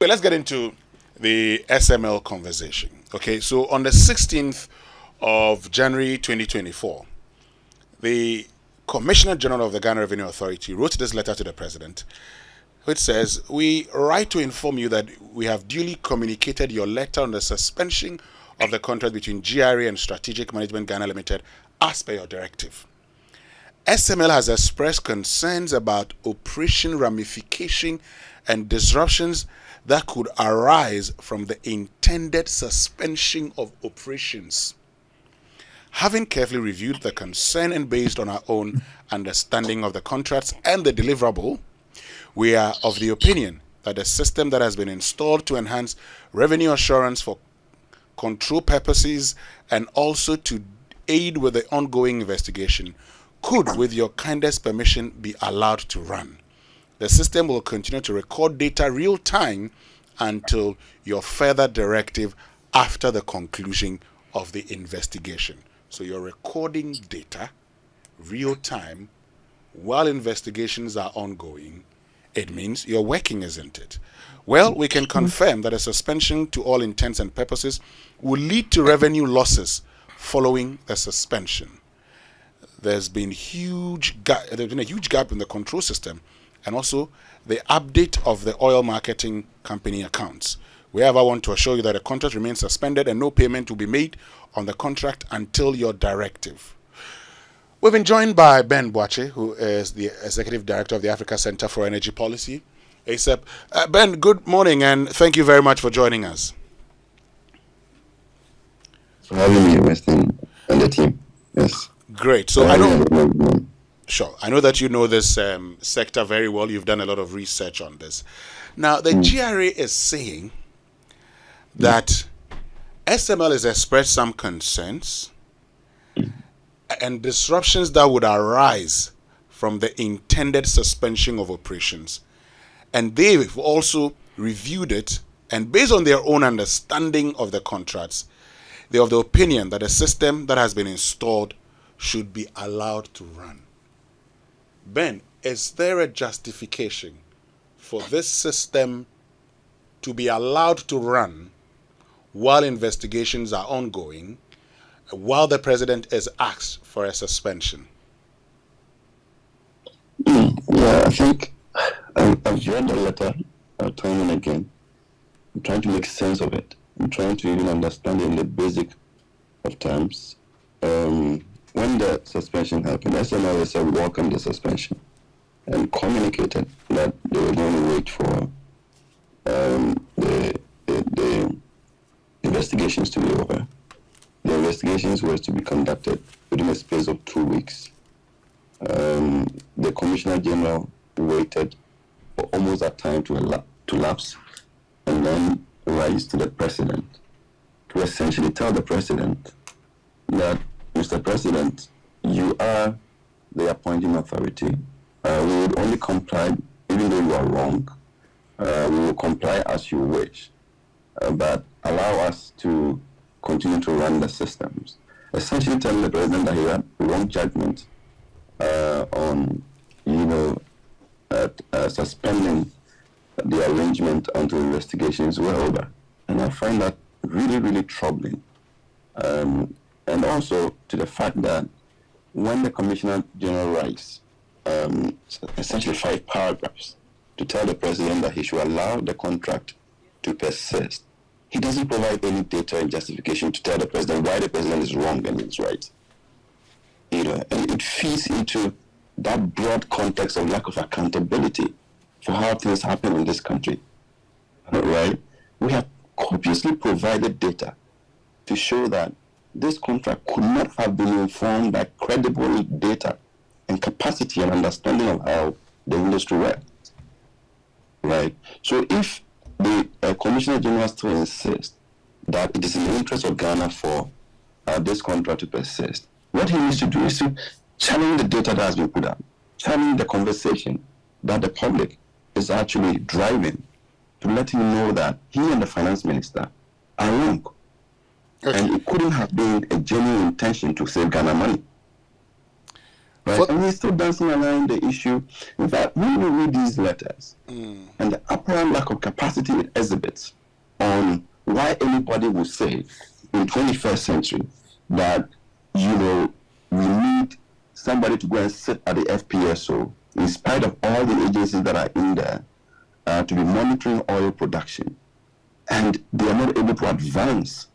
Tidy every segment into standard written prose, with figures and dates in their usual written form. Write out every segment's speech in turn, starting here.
Well, let's get into the SML conversation. Okay, so on the 16th of January 2024, the Commissioner General of the Ghana Revenue Authority wrote this letter to the President, which says, "We write to inform you that we have duly communicated your letter on the suspension of the contract between GRA and Strategic Management Ghana Limited as per your directive. SML has expressed concerns about operation ramification and disruptions that could arise from the intended suspension of operations. Having carefully reviewed the concern and based on our own understanding of the contracts and the deliverable, we are of the opinion that the system that has been installed to enhance revenue assurance for control purposes and also to aid with the ongoing investigation could, with your kindest permission, be allowed to run. The system will continue to record data real time until your further directive after the conclusion of the investigation." So you're recording data real time while investigations are ongoing. It means you're working, isn't it? Well, we can confirm that a suspension to all intents and purposes will lead to revenue losses following the suspension. There's been a huge gap in the control system and also the update of the oil marketing company accounts. We however want to assure you that the contract remains suspended and no payment will be made on the contract until your directive. We've been joined by Ben Boakye, who is the Executive Director of the Africa Center for Energy Policy, ACEP. Ben, good morning and thank you very much for joining us. For having me, Weston, and the team. Yes. Great. So I know that you know this sector very well. You've done a lot of research on this. Now, the GRA is saying that SML has expressed some concerns and disruptions that would arise from the intended suspension of operations. And they've also reviewed it, and based on their own understanding of the contracts, they're of the opinion that a system that has been installed should be allowed to run. Ben, is there a justification for this system to be allowed to run while investigations are ongoing, while the President is asked for a suspension? Yeah, I think I've read the letter time and again. I'm trying to make sense of it. I'm trying to even understand it in the basic of terms. When the suspension happened, SML said welcome the suspension and communicated that they were going to wait for the investigations to be over. The investigations were to be conducted within a space of 2 weeks. The Commissioner General waited for almost that time to lapse and then rise to the President to essentially tell the President that, Mr. President, you are the appointing authority. We would only comply, even though you are wrong. We will comply as you wish, but allow us to continue to run the systems. Essentially telling the President that he had wrong judgment on, suspending the arrangement until investigations were over. And I find that really, really troubling. And also to the fact that when the Commissioner General writes essentially 5 paragraphs to tell the President that he should allow the contract to persist, he doesn't provide any data and justification to tell the President why the President is wrong and is right. And it feeds into that broad context of lack of accountability for how things happen in this country. Right? We have copiously provided data to show that this contract could not have been informed by credible data and capacity and understanding of how the industry works. Right? So if the Commissioner General still insists that it is in the interest of Ghana for this contract to persist, what he needs to do is to challenge the data that has been put out, challenge the conversation that the public is actually driving to let him know that he and the Finance Minister are wrong. Okay. And it couldn't have been a genuine intention to save Ghana money. right? And he's still dancing around the issue. In fact, when we read these letters and the apparent lack of capacity it exhibits on why anybody would say in 21st century that, we need somebody to go and sit at the FPSO in spite of all the agencies that are in there to be monitoring oil production, and they are not able to advance,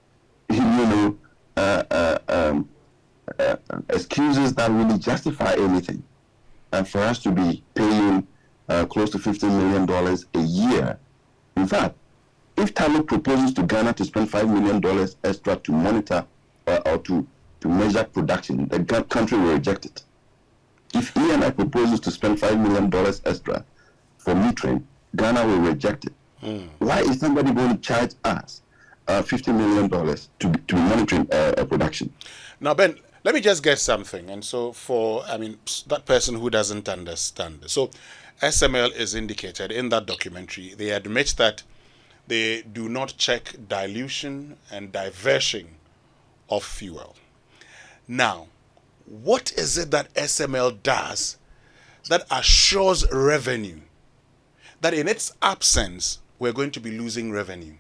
excuses that really justify anything, and for us to be paying close to $15 million a year. In fact, if Talib proposes to Ghana to spend $5 million extra to monitor or to measure production, the country will reject it. If ENI proposes to spend $5 million extra for metering, Ghana will reject it. Why is somebody going to charge us $50 million to be monitoring production? Now, Ben, let me just get something. And so that person who doesn't understand. So SML is indicated in that documentary. They admit that they do not check dilution and diversion of fuel. Now, what is it that SML does that assures revenue, that in its absence, we're going to be losing revenue?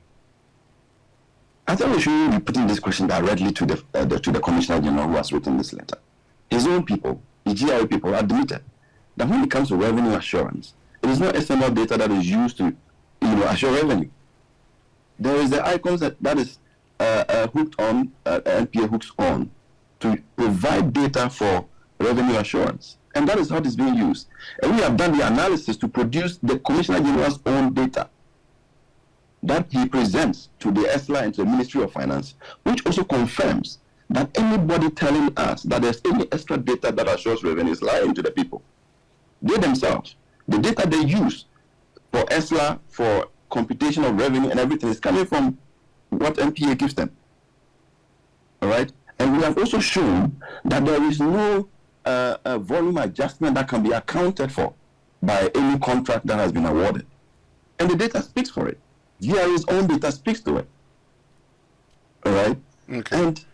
I think we should be putting this question directly to the Commissioner General who has written this letter. His own people, the GRA people, admitted that when it comes to revenue assurance, it is not SML data that is used to, assure revenue. There is the icons that is hooked on, NPA hooks on, to provide data for revenue assurance. And that is how it is being used. And we have done the analysis to produce the Commissioner General's own data that he presents to the ESLA and to the Ministry of Finance, which also confirms that anybody telling us that there's any extra data that assures revenue is lying to the people. They themselves, the data they use for ESLA, for computation of revenue and everything is coming from what NPA gives them. All right? And we have also shown that there is no volume adjustment that can be accounted for by any contract that has been awarded. And the data speaks for it. GRA's own data speaks to it. All right? Okay. And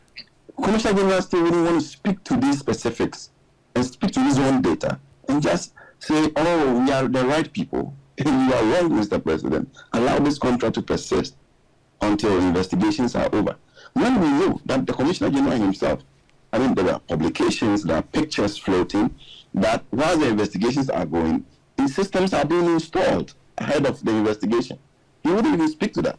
Commissioner General still really want to speak to these specifics and speak to his own data and just say, oh, we are the right people. And you are wrong, Mr. President. Allow this contract to persist until investigations are over. When we know that the Commissioner General himself, there are publications, there are pictures floating, that while the investigations are going, these systems are being installed ahead of the investigation. He wouldn't even speak to that.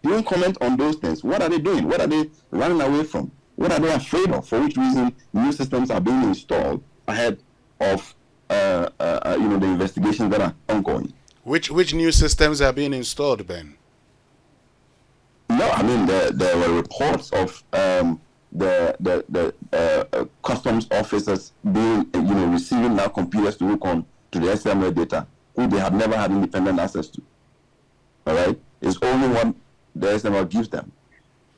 He won't comment on those things. What are they doing? What are they running away from? What are they afraid of? For which reason new systems are being installed ahead of the investigations that are ongoing? Which new systems are being installed, Ben? No, there were reports of the customs officers being, receiving now computers to hook on to the SML data, who they have never had independent access to. All right? It's only what the SML gives them,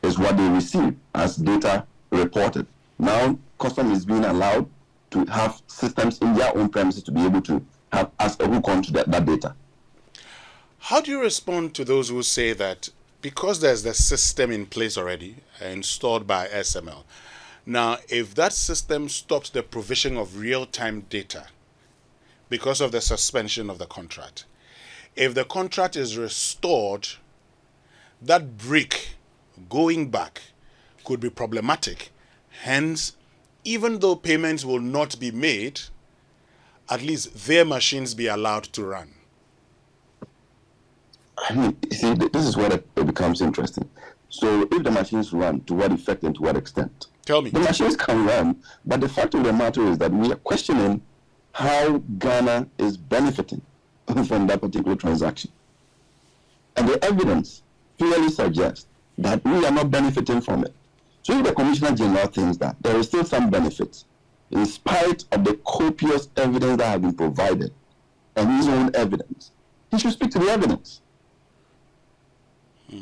is what they receive as data reported. Now, customs is being allowed to have systems in their own premises to be able to have as a hook on to that data. How do you respond to those who say that because there's the system in place already, installed by SML, now if that system stops the provision of real-time data because of the suspension of the contract, if the contract is restored, that break going back could be problematic. Hence, even though payments will not be made, at least their machines be allowed to run. See, this is where it becomes interesting. So if the machines run, to what effect and to what extent? Tell me. The machines can run, but the fact of the matter is that we are questioning how Ghana is benefiting from that particular transaction. And the evidence clearly suggests that we are not benefiting from it. So if the Commissioner General thinks that there is still some benefits, in spite of the copious evidence that has been provided and his own evidence, he should speak to the evidence.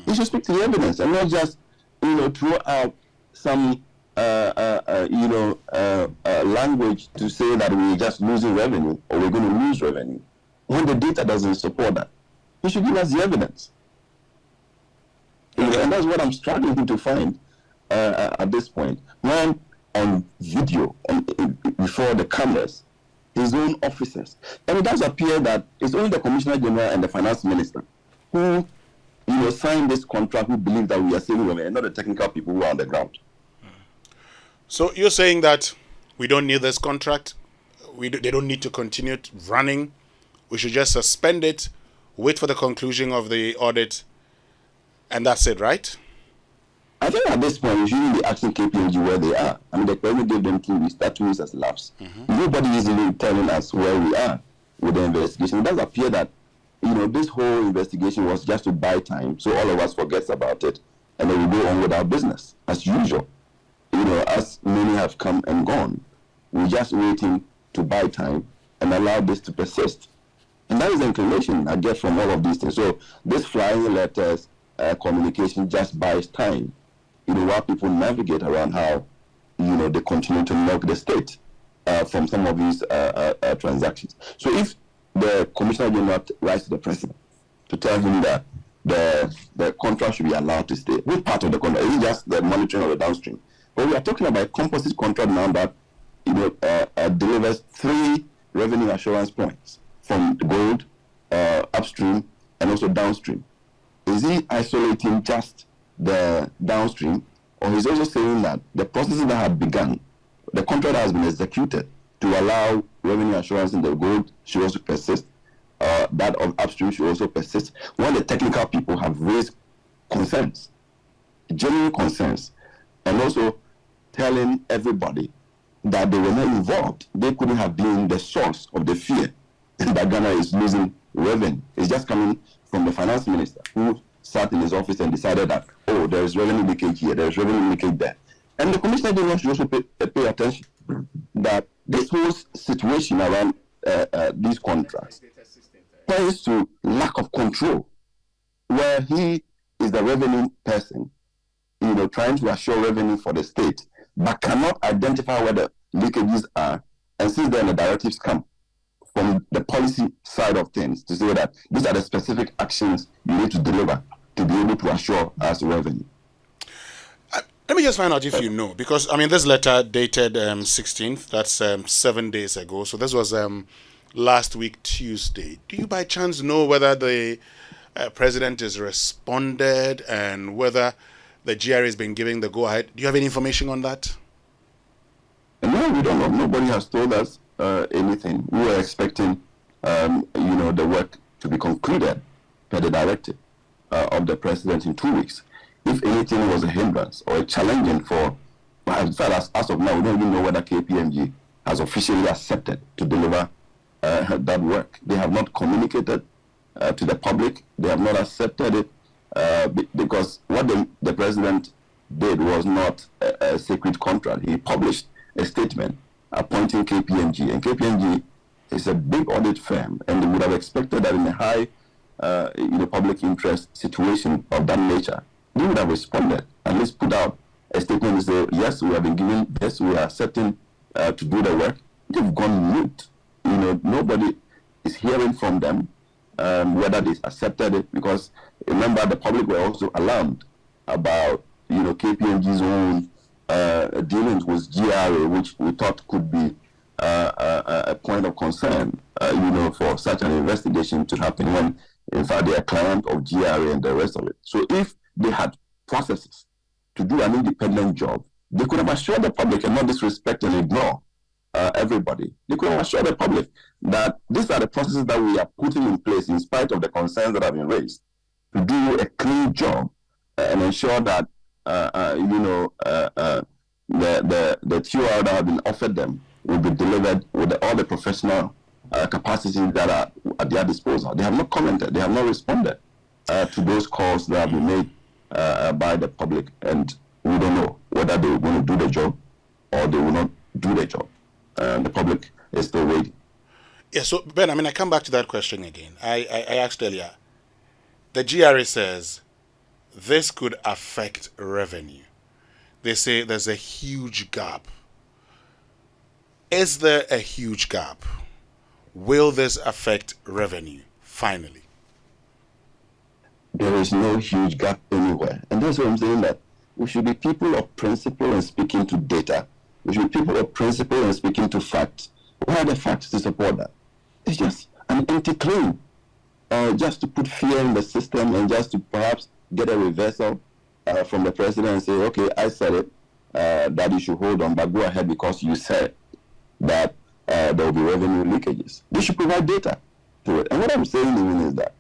He should speak to the evidence and not just, throw out some, language to say that we're just losing revenue or we're going to lose revenue when the data doesn't support that. He should give us the evidence. And that's what I'm struggling to find at this point. When on video and before the cameras his own officers. And it does appear that it's only the Commissioner General and the Finance Minister who signed this contract, who believe that we are saving women, and not the technical people who are on the ground. So you're saying that we don't need this contract? They don't need to continue running? We should just suspend it, wait for the conclusion of the audit, and that's it, right? I think at this point, we shouldn't be asking KPMG where they are. I mean, the president gave them 2 weeks. That 2 weeks has elapsed. Nobody is even telling us where we are with the investigation. It does appear that, this whole investigation was just to buy time, so all of us forgets about it, and then we go on with our business as usual. As many have come and gone, we're just waiting to buy time and allow this to persist. And that is the inclination I get from all of these things. So this flying letters, communication just buys time. While people navigate around how, they continue to milk the state from some of these transactions. So if the Commissioner General writes to the President to tell him that the contract should be allowed to stay, which part of the contract? Is it just the monitoring of the downstream? But we are talking about a composite contract now that, delivers 3 revenue assurance points from the gold, upstream, and also downstream. Is he isolating just the downstream, or he's also saying that the processes that have begun, the contract that has been executed to allow revenue assurance in the gold should also persist, that of upstream should also persist, when the technical people have raised concerns, genuine concerns, and also telling everybody that they were not involved. They couldn't have been the source of the fear that Ghana is losing revenue. It's just coming from the finance minister, who sat in his office and decided that, there is revenue leakage here, there is revenue leakage there. And the Commissioner General should also pay attention that this whole situation around these contracts points to lack of control, where he is the revenue person, trying to assure revenue for the state, but cannot identify where the leakages are. And since then the directives come from the policy side of things to say that these are the specific actions you need to deliver to be able to assure us revenue. Let me just find out if you know, because this letter dated 16th, that's 7 days ago, so this was last week Tuesday. Do you by chance know whether the president has responded and whether the GRA has been giving the go-ahead? Do you have any information on that? No, we don't know. Nobody has told us anything. We were expecting, the work to be concluded per the directive of the president in 2 weeks. If anything was a hindrance or a challenging for, as of now, we don't even know whether KPMG has officially accepted to deliver that work. They have not communicated to the public. They have not accepted it because what the president did was not a secret contract. He published a statement appointing KPMG, and KPMG is a big audit firm, and they would have expected that in a high public interest situation of that nature, they would have responded, at least put out a statement and say, yes, we have been given this, we are accepting to do the work. They've gone mute. Nobody is hearing from them whether they accepted it, because remember, the public were also alarmed about KPMG's own dealings with GRA, which we thought could be a point of concern, for such an investigation to happen when, in fact, they are client of GRA and the rest of it. So if they had processes to do an independent job, they could have assured the public and not disrespect and ignore everybody. They could have assured the public that these are the processes that we are putting in place in spite of the concerns that have been raised, to do a clean job and ensure that the TOR that have been offered them will be delivered with all the professional capacities that are at their disposal. They have not commented, they have not responded to those calls that have been made by the public, and we don't know whether they will going to do the job or they will not do the job. The public is still waiting. Yeah, so Ben, I come back to that question again. I asked earlier. The GRA says this could affect revenue. They say there's a huge gap. Is there a huge gap? Will this affect revenue, finally? There is no huge gap anywhere. And that's why I'm saying that we should be people of principle and speaking to data We should be people of principle and speaking to facts. What are the facts to support that? It's just an empty claim. Just to put fear in the system and just to perhaps get a reversal from the president and say, okay, I said it, that you should hold on, but go ahead because you said that there will be revenue leakages. They should provide data to it. And what I'm saying even is that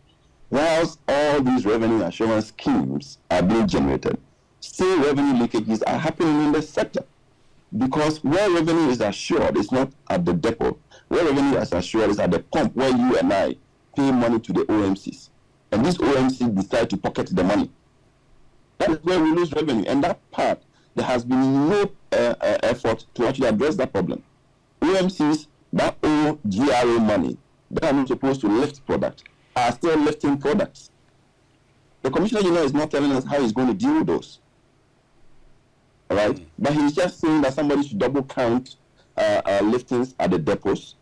whilst all these revenue assurance schemes are being generated, still revenue leakages are happening in the sector. Because where revenue is assured, it's not at the depot. Where revenue is assured is at the pump where you and I pay money to the OMCs. And these OMCs decide to pocket the money. That is where we lose revenue. And that part, there has been no effort to actually address that problem. OMCs that owe GRA money, that are not supposed to lift product, are still lifting products. The Commissioner General is not telling us how he's going to deal with those. All right? But he's just saying that somebody should double count liftings at the depots,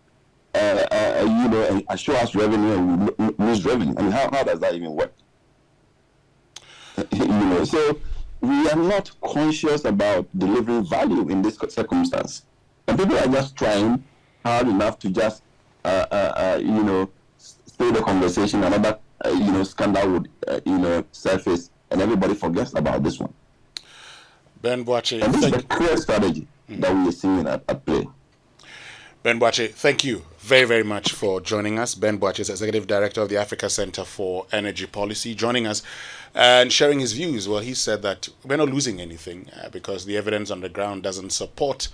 and assure us revenue and we lose revenue. I mean, how does that even work? So we are not conscious about delivering value in this circumstance. And people are just trying hard enough to just, stay the conversation. Another, scandal would, surface, and everybody forgets about this one. Ben Boakye, and this is a clear strategy that we are seeing at play. Ben Boakye, thank you very, very much for joining us. Ben Boakye is Executive Director of the Africa Center for Energy Policy, joining us and sharing his views. Well, he said that we're not losing anything because the evidence on the ground doesn't support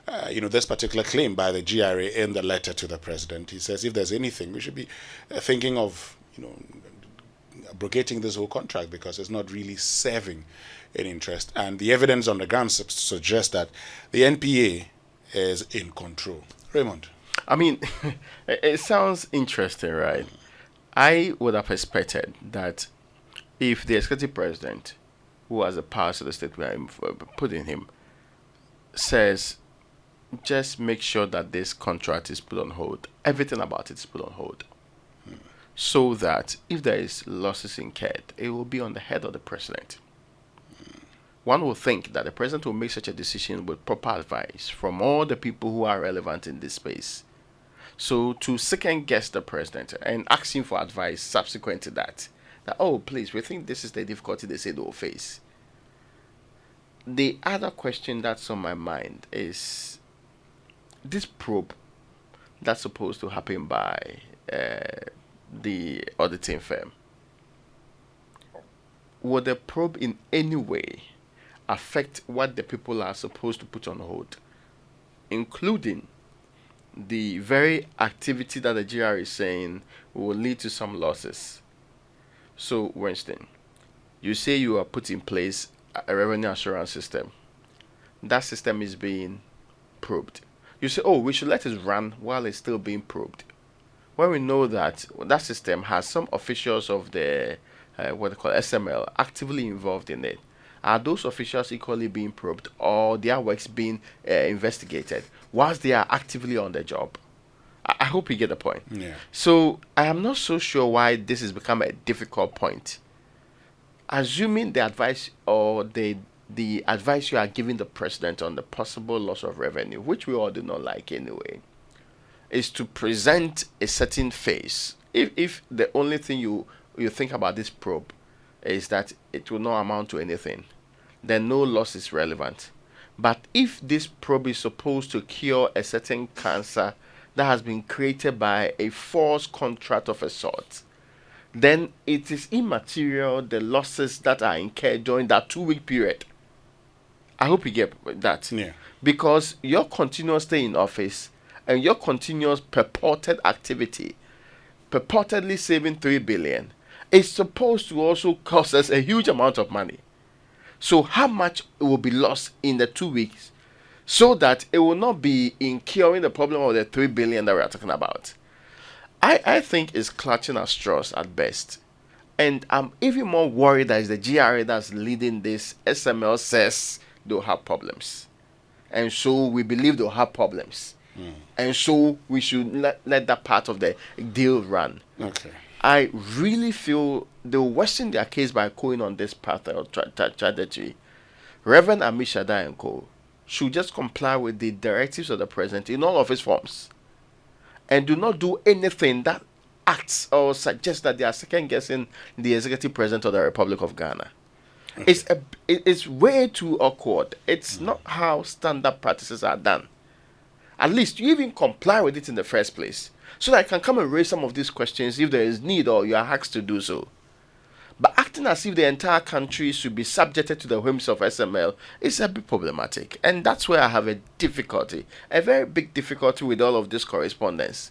this particular claim by the GRA in the letter to the president. He says if there's anything, we should be thinking of, abrogating this whole contract because it's not really serving an interest. And the evidence on the ground suggests that the NPA is in control. Raymond. I mean, it sounds interesting, right? I would have expected that if the executive president, who has the powers of the state we are putting him, says, just make sure that this contract is put on hold, everything about it is put on hold, so that if there is losses incurred, it will be on the head of the president. One would think that the president will make such a decision with proper advice from all the people who are relevant in this space. So to second guess the president and ask him for advice subsequent to that, oh, please, we think this is the difficulty they say they will face. The other question that's on my mind is this probe that's supposed to happen by the auditing firm. Would the probe in any way affect what the people are supposed to put on hold, including the very activity that the GRA is saying will lead to some losses? So, Winston, you say you are put in place a revenue assurance system. That system is being probed. You say, oh, we should let it run while it's still being probed. When we know that that system has some officials of the what they call SML actively involved in it. Are those officials equally being probed, or their works being investigated whilst they are actively on the job? I hope you get the point. Yeah. So I am not so sure why this has become a difficult point. Assuming the advice or the advice you are giving the president on the possible loss of revenue, which we all do not like anyway, is to present a certain face. If the only thing you think about this probe is that it will not amount to anything, then no loss is relevant. But if this probe is supposed to cure a certain cancer that has been created by a false contract of a sort, then it is immaterial the losses that are incurred during that 2-week period. I hope you get that. Yeah. Because your continuous stay in office and your continuous purported activity, purportedly saving 3 billion, is supposed to also cost us a huge amount of money. So how much will be lost in the 2 weeks so that it will not be in curing the problem of the 3 billion that we are talking about? I think it's clutching at straws at best. And I'm even more worried that it's the GRA that's leading this. SML says they'll have problems. And so we believe they'll have problems. And so we should let that part of the deal run. Okay. I really feel they'll worsen their case by going on this path or trajectory. Reverend Amish Shaddai and Co., should just comply with the directives of the president in all of its forms and do not do anything that acts or suggests that they are second guessing the executive president of the Republic of Ghana. It's way too awkward. It's not how standard practices are done. At least you even comply with it in the first place, so that I can come and raise some of these questions if there is need or you are asked to do so. But acting as if the entire country should be subjected to the whims of SML is a bit problematic. And that's where I have a difficulty, a very big difficulty with all of this correspondence.